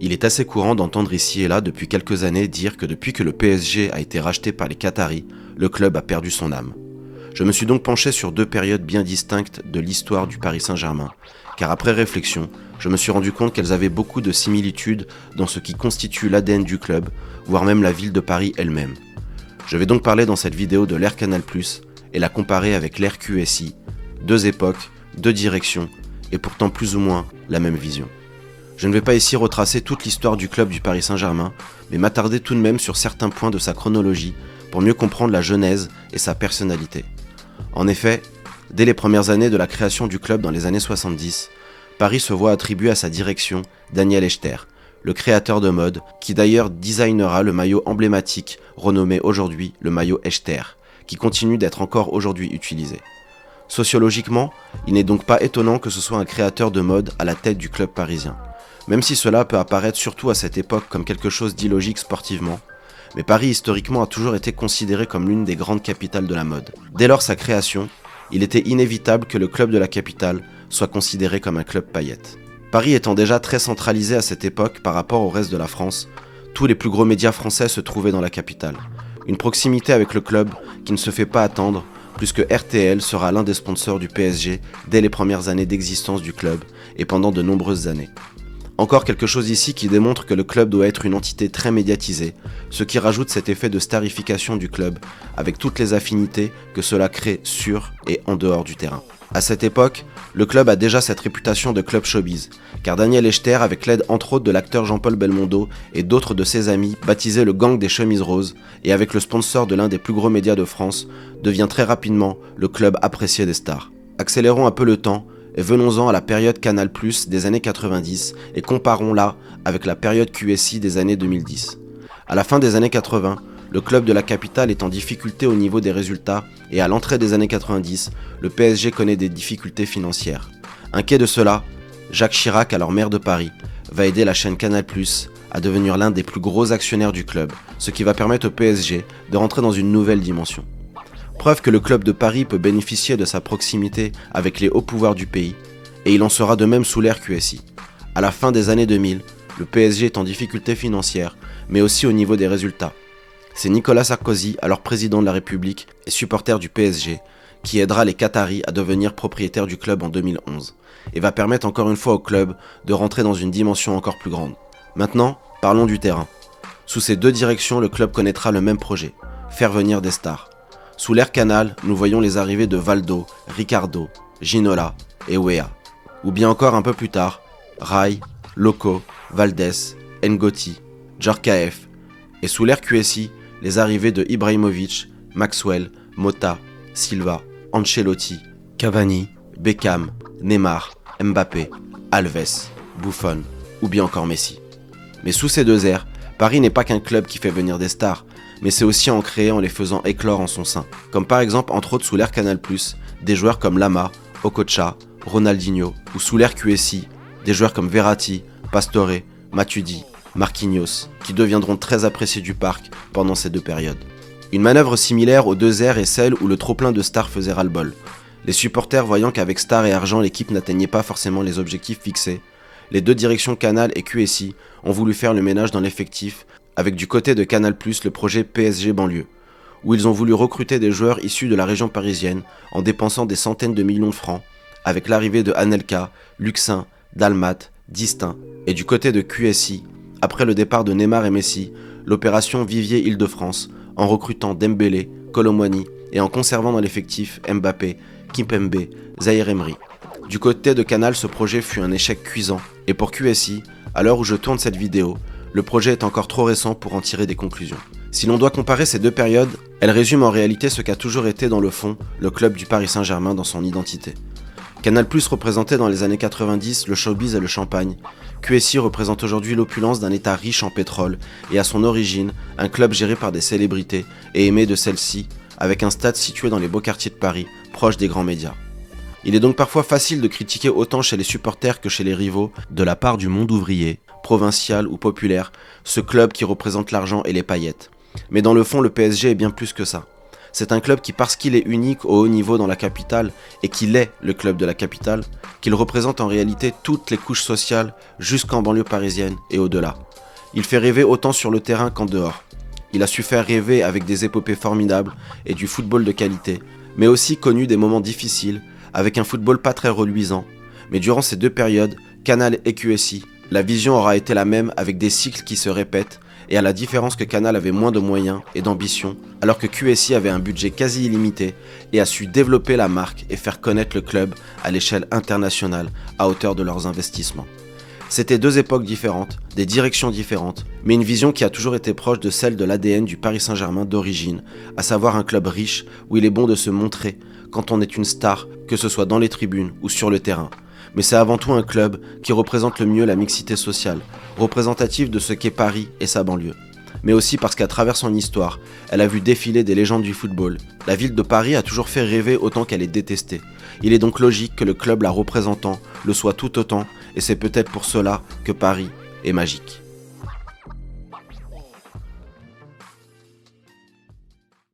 Il est assez courant d'entendre ici et là depuis quelques années dire que depuis que le PSG a été racheté par les Qataris, le club a perdu son âme. Je me suis donc penché sur deux périodes bien distinctes de l'histoire du Paris Saint-Germain, car après réflexion, je me suis rendu compte qu'elles avaient beaucoup de similitudes dans ce qui constitue l'ADN du club, voire même la ville de Paris elle-même. Je vais donc parler dans cette vidéo de l'ère Canal+, et la comparer avec l'ère QSI, deux époques, deux directions, et pourtant plus ou moins la même vision. Je ne vais pas ici retracer toute l'histoire du club du Paris Saint-Germain, mais m'attarder tout de même sur certains points de sa chronologie pour mieux comprendre la genèse et sa personnalité. En effet, dès les premières années de la création du club dans les années 70, Paris se voit attribuer à sa direction Daniel Echter, le créateur de mode, qui d'ailleurs designera le maillot emblématique renommé aujourd'hui le maillot Echter, qui continue d'être encore aujourd'hui utilisé. Sociologiquement, il n'est donc pas étonnant que ce soit un créateur de mode à la tête du club parisien. Même si cela peut apparaître surtout à cette époque comme quelque chose d'illogique sportivement, mais Paris historiquement a toujours été considéré comme l'une des grandes capitales de la mode. Dès lors sa création, il était inévitable que le club de la capitale soit considéré comme un club paillettes. Paris étant déjà très centralisé à cette époque par rapport au reste de la France, tous les plus gros médias français se trouvaient dans la capitale. Une proximité avec le club qui ne se fait pas attendre, puisque RTL sera l'un des sponsors du PSG dès les premières années d'existence du club et pendant de nombreuses années. Encore quelque chose ici qui démontre que le club doit être une entité très médiatisée, ce qui rajoute cet effet de starification du club, avec toutes les affinités que cela crée sur et en dehors du terrain. À cette époque, le club a déjà cette réputation de club showbiz, car Daniel Echter, avec l'aide entre autres de l'acteur Jean-Paul Belmondo et d'autres de ses amis, baptisé le gang des chemises roses, et avec le sponsor de l'un des plus gros médias de France, devient très rapidement le club apprécié des stars. Accélérons un peu le temps, et venons-en à la période Canal+ des années 90 et comparons-la avec la période QSI des années 2010. À la fin des années 80, le club de la capitale est en difficulté au niveau des résultats et à l'entrée des années 90, le PSG connaît des difficultés financières. Inquiet de cela, Jacques Chirac, alors maire de Paris, va aider la chaîne Canal+ à devenir l'un des plus gros actionnaires du club, ce qui va permettre au PSG de rentrer dans une nouvelle dimension. Preuve que le club de Paris peut bénéficier de sa proximité avec les hauts pouvoirs du pays, et il en sera de même sous l'ère QSI. À la fin des années 2000, le PSG est en difficulté financière, mais aussi au niveau des résultats. C'est Nicolas Sarkozy, alors président de la République et supporter du PSG, qui aidera les Qataris à devenir propriétaires du club en 2011, et va permettre encore une fois au club de rentrer dans une dimension encore plus grande. Maintenant, parlons du terrain. Sous ces deux directions, le club connaîtra le même projet, faire venir des stars. Sous l'ère Canal, nous voyons les arrivées de Valdo, Ricardo, Ginola et Weah. Ou bien encore un peu plus tard, Rai, Loco, Valdés, Ngoti, Djorkaeff. Et sous l'ère QSI, les arrivées de Ibrahimovic, Maxwell, Mota, Silva, Ancelotti, Cavani, Beckham, Neymar, Mbappé, Alves, Buffon ou bien encore Messi. Mais sous ces deux ères, Paris n'est pas qu'un club qui fait venir des stars, mais c'est aussi en créant en les faisant éclore en son sein. Comme par exemple, entre autres sous l'ère Canal+, des joueurs comme Lama, Okocha, Ronaldinho, ou sous l'ère QSI, des joueurs comme Verratti, Pastore, Matuidi, Marquinhos, qui deviendront très appréciés du parc pendant ces deux périodes. Une manœuvre similaire aux deux ères est celle où le trop-plein de stars faisait ras-le-bol. Les supporters voyant qu'avec stars et argent, l'équipe n'atteignait pas forcément les objectifs fixés, les deux directions Canal et QSI ont voulu faire le ménage dans l'effectif, avec du côté de Canal+, le projet PSG Banlieue, où ils ont voulu recruter des joueurs issus de la région parisienne en dépensant des centaines de millions de francs, avec l'arrivée de Anelka, Luxin, Dalmat, Distin, et du côté de QSI, après le départ de Neymar et Messi, l'opération Vivier Île-de-France, en recrutant Dembélé, Colomwani et en conservant dans l'effectif Mbappé, Kimpembe, Zahir Emery. Du côté de Canal, ce projet fut un échec cuisant, et pour QSI, à l'heure où je tourne cette vidéo, le projet est encore trop récent pour en tirer des conclusions. Si l'on doit comparer ces deux périodes, elles résument en réalité ce qu'a toujours été dans le fond le club du Paris Saint-Germain dans son identité. Canal+ représentait dans les années 90 le showbiz et le champagne. QSI représente aujourd'hui l'opulence d'un état riche en pétrole et à son origine, un club géré par des célébrités et aimé de celles-ci, avec un stade situé dans les beaux quartiers de Paris, proche des grands médias. Il est donc parfois facile de critiquer autant chez les supporters que chez les rivaux, de la part du monde ouvrier, provincial ou populaire, ce club qui représente l'argent et les paillettes. Mais dans le fond, le PSG est bien plus que ça. C'est un club qui, parce qu'il est unique au haut niveau dans la capitale et qu'il est le club de la capitale, qu'il représente en réalité toutes les couches sociales jusqu'en banlieue parisienne et au-delà. Il fait rêver autant sur le terrain qu'en dehors. Il a su faire rêver avec des épopées formidables et du football de qualité, mais aussi connu des moments difficiles, avec un football pas très reluisant. Mais durant ces deux périodes, Canal et QSI, la vision aura été la même avec des cycles qui se répètent, et à la différence que Canal avait moins de moyens et d'ambition, alors que QSI avait un budget quasi illimité et a su développer la marque et faire connaître le club à l'échelle internationale à hauteur de leurs investissements. C'était deux époques différentes, des directions différentes, mais une vision qui a toujours été proche de celle de l'ADN du Paris Saint-Germain d'origine, à savoir un club riche où il est bon de se montrer quand on est une star, que ce soit dans les tribunes ou sur le terrain. Mais c'est avant tout un club qui représente le mieux la mixité sociale, représentative de ce qu'est Paris et sa banlieue. Mais aussi parce qu'à travers son histoire, elle a vu défiler des légendes du football. La ville de Paris a toujours fait rêver autant qu'elle est détestée. Il est donc logique que le club la représentant le soit tout autant, et c'est peut-être pour cela que Paris est magique.